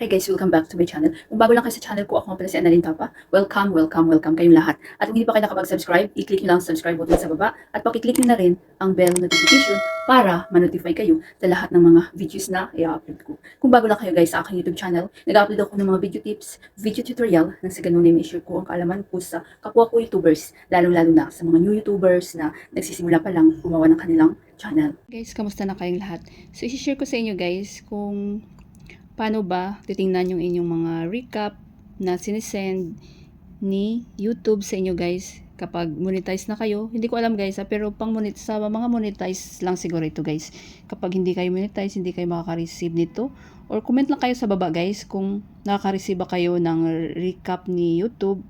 Hi guys, welcome back to my channel. Kung bago lang kayo sa channel ko, ako ang pala si Annalyn Tapa. Welcome, welcome, welcome kayong lahat. At kung hindi pa kayo nakapag-subscribe, i-click nyo lang ang subscribe button sa baba at pakiclick nyo na rin ang bell notification para ma-notify kayo sa lahat ng mga videos na i-upload ko. Kung bago lang kayo guys sa aking YouTube channel, nag-upload ako ng mga video tips, video tutorial nang sa ganun ay share ko ang kaalaman ko sa kapwa ko YouTubers, lalong-lalo na sa mga new YouTubers na nagsisimula pa lang gumawa ng kanilang channel. Guys, kamusta na kayong lahat? So, i-share ko sa inyo guys kung paano ba titingnan yung inyong mga recap na sinisend ni YouTube sa inyo guys kapag monetize na kayo. Hindi ko alam guys pero sa mga monetize lang siguro ito guys. Kapag hindi kayo monetize, hindi kayo makaka-receive nito. Or comment lang kayo sa baba guys kung nakaka-receive ba kayo ng recap ni YouTube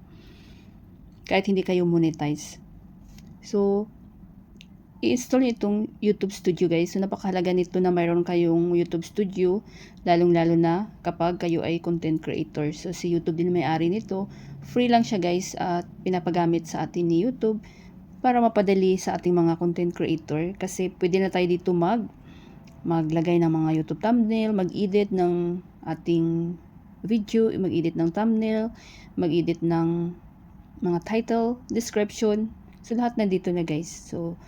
kahit hindi kayo monetize. So, i-install nyo itong YouTube Studio guys. So, napakahalaga nito na mayroon kayong YouTube Studio, lalong-lalo na kapag kayo ay content creator. So, si YouTube din may-ari nito. Free lang siya guys at pinapagamit sa atin ni YouTube para mapadali sa ating mga content creator. Kasi pwede na tayo dito maglagay ng mga YouTube thumbnail, mag-edit ng ating video, mag-edit ng thumbnail, mag-edit ng mga title, description. So, lahat nandito na guys. So,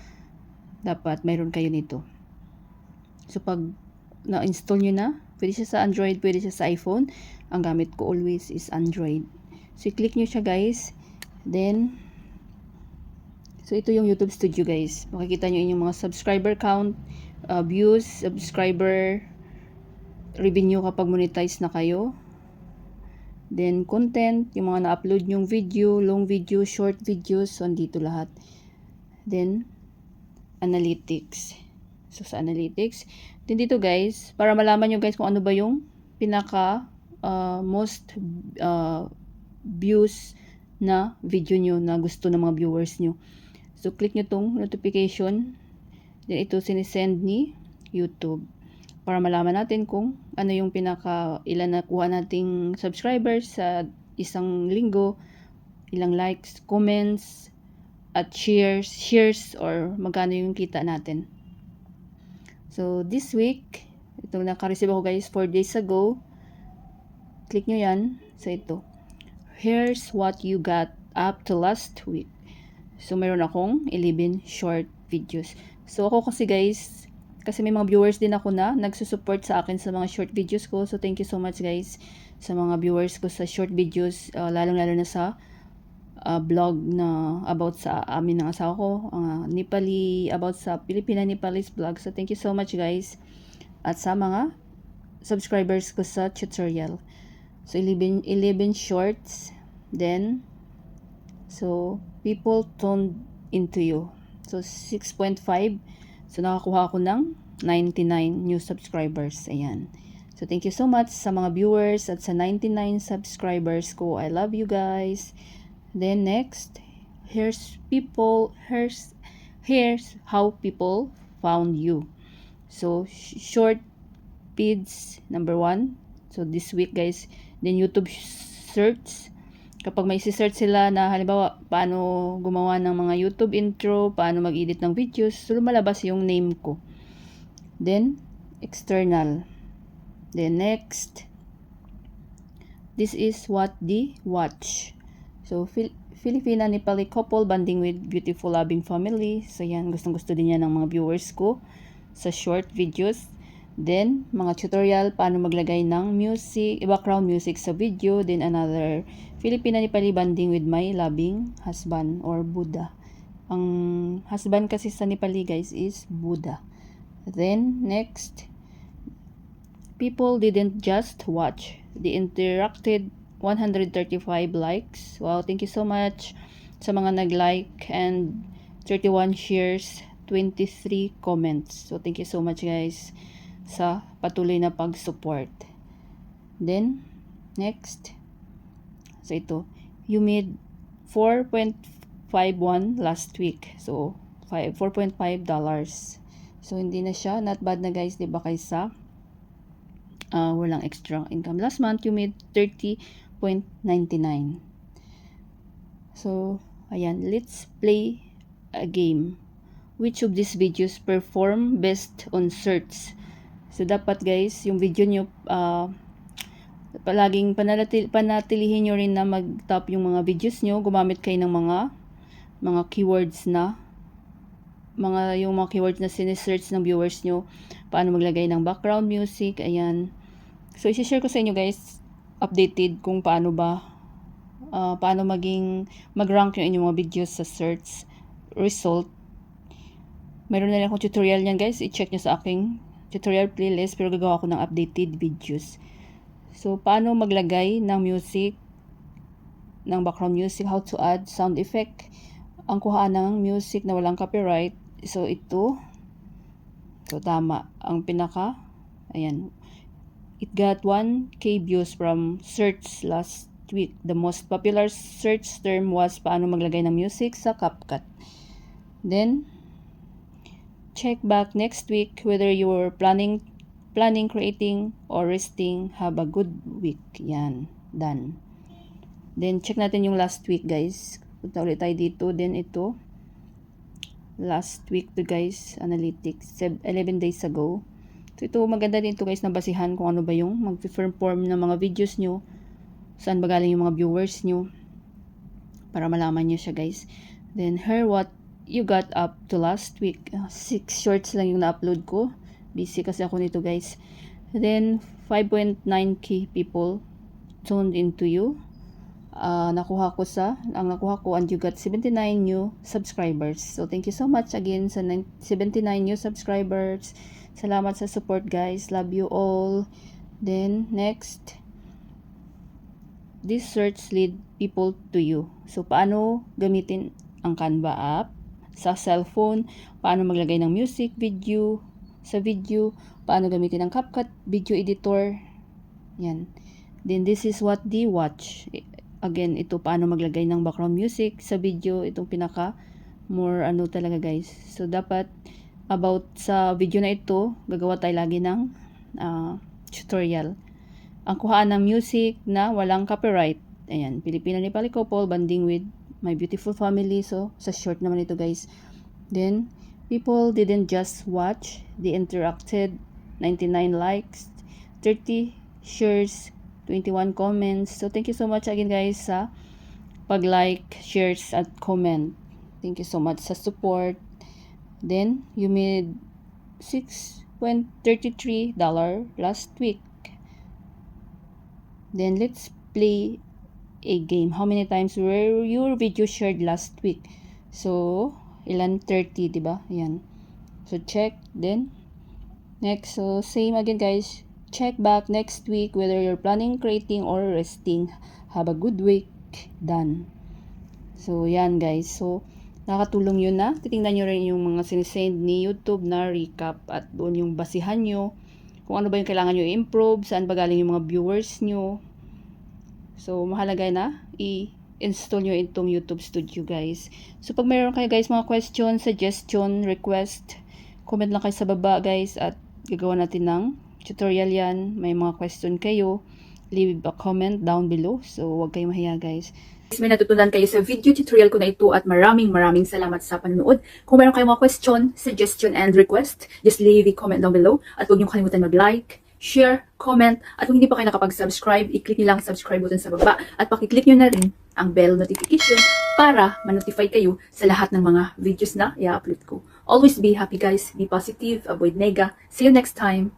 dapat mayroon kayo nito. So, pag na-install nyo na, pwede siya sa Android, pwede siya sa iPhone. Ang gamit ko always is Android. So, i-click nyo siya guys. Then, so ito yung YouTube Studio guys. Makikita nyo yung mga subscriber count, views, subscriber, revenue kapag monetize na kayo. Then, content, yung mga na-upload yung video, long video, short videos, so andito lahat. Then, analytics. So, sa analytics. Then dito guys, para malaman nyo guys kung ano ba yung pinaka most views na video nyo na gusto ng mga viewers nyo. So, click nyo tong notification. Then ito sinisend ni YouTube. Para malaman natin kung ano yung ilan nakuha nating subscribers sa isang linggo, ilang likes, comments, at shares or magkano yung kita natin. So, this week, ito naka-receive ako guys 4 days ago. Click nyo yan sa ito. Here's what you got up to last week. So, meron akong 11 short videos. So, ako kasi guys, kasi may mga viewers din ako na nagsusupport sa akin sa mga short videos ko. So, thank you so much guys sa mga viewers ko sa short videos, lalong-lalo na sa vlog na about sa amin ng asawa ko, Nepali, about sa Filipina-Nepalese vlog. So, thank you so much guys. At sa mga subscribers ko sa tutorial. So, 11 shorts. Then, so, people tuned into you. So, 6.5. So, nakakuha ako ng 99 new subscribers. Ayan. So, thank you so much sa mga viewers at sa 99 subscribers ko. I love you guys. Then next, here's how people found you. So short feeds number 1. So this week guys, then YouTube search. Kapag may search sila na halimbawa paano gumawa ng mga YouTube intro, paano mag-edit ng videos, so lumalabas yung name ko. Then external. Then next, this is what they watch. So, Filipina-Nepali couple bonding with beautiful loving family. So, yan. Gustong-gusto din yan ng mga viewers ko sa short videos. Then, mga tutorial, paano maglagay ng music, background music sa video. Then, another Filipina-Nepali bonding with my loving husband or Buddha. Ang husband kasi sa Nepali, guys, is Buddha. Then, next, people didn't just watch. They interacted 135 likes. Wow, thank you so much sa mga nag-like and 31 shares, 23 comments. So, thank you so much guys sa patuloy na pag-support. Then, next. So, ito. You made 4.51 last week. So, $4.5. So, hindi na siya. Not bad na guys, diba kaysa walang extra income. Last month, you made 30.99. So, ayan. Let's play a game. Which of these videos perform best on search? So, dapat guys, yung video nyo palaging panatilihin nyo rin na mag-top yung mga videos nyo. Gumamit kayo ng mga keywords na yung mga keywords na sinesearch ng viewers nyo. Paano maglagay ng background music. Ayan. So, isi-share ko sa inyo guys, updated kung paano mag-rank yung inyong mga videos sa search result. Meron na rin akong tutorial yan guys. I-check nyo sa aking tutorial playlist, pero gagawa ko ng updated videos. So, paano maglagay ng music, ng background music, how to add sound effect, ang kuhaan ng music na walang copyright. So, ito. So, tama. Ang pinaka, ayan. It got 1K views from search last week. The most popular search term was paano maglagay ng music sa CapCut. Then, check back next week whether you're planning, creating, or resting. Have a good week. Yan. Done. Then, check natin yung last week, guys. Punta ulit tayo dito. Then, ito. Last week to, guys. Analytics. 11 days ago. So, ito, maganda din ito, guys, na basihan kung ano ba yung mag-perform ng mga videos nyo. Saan ba galing yung mga viewers nyo. Para malaman nyo siya, guys. Then, what you got up to last week. 6 shorts lang yung na-upload ko. Busy kasi ako nito guys. Then 5.9k people tuned into you. Ang nakuha ko and you got 79 new subscribers. So thank you so much again sa 79 new subscribers. Salamat sa support guys. Love you all. Then next, this search lead people to you. So paano gamitin ang Canva app sa cellphone, paano maglagay ng music, video, sa video, paano gamitin ang CapCut video editor. Yan. Then this is what they watch. Again, ito paano maglagay ng background music sa video, itong pinaka more ano talaga guys. So dapat about sa video na ito, gagawa tayo lagi ng tutorial. Ang kuhaan ng music na walang copyright. Ayan, Pilipino-Nepali couple bonding with my beautiful family. So, sa short naman ito guys. Then, people didn't just watch. They interacted. 99 likes. 30 shares. 21 comments. So, thank you so much again guys sa pag-like, shares, at comment. Thank you so much sa support. Then, you made $6.33 last week. Then, let's play a game. How many times were your video shared last week? So, ilan? 30, diba? Ayan. So, check. Then, next. So, same again, guys. Check back next week whether you're planning, creating, or resting. Have a good week. Done. So, yan, guys. So, nakatulong yun na. Titingnan nyo rin yung mga sinisend ni YouTube na recap at doon yung basihan nyo. Kung ano ba yung kailangan nyo i-improve, saan ba galing yung mga viewers nyo. So, mahalaga na i-install nyo itong YouTube Studio, guys. So, pag mayroon kayo, guys, mga question, suggestion, request, comment lang kayo sa baba, guys, at gagawa natin ng tutorial yan. May mga question kayo, leave a comment down below. So, huwag kayong mahiya, guys. May natutunan kayo sa video tutorial ko na ito at maraming salamat sa panonood. Kung mayroon kayong mga question, suggestion, and request, just leave a comment down below. At huwag niyo kalimutan mag-like, share, comment, at kung hindi pa kayo nakapag-subscribe, i-click nyo lang ang subscribe button sa baba at pakiclick nyo na rin ang bell notification para ma-notify kayo sa lahat ng mga videos na i-upload ko. Always be happy guys, be positive, avoid nega. See you next time!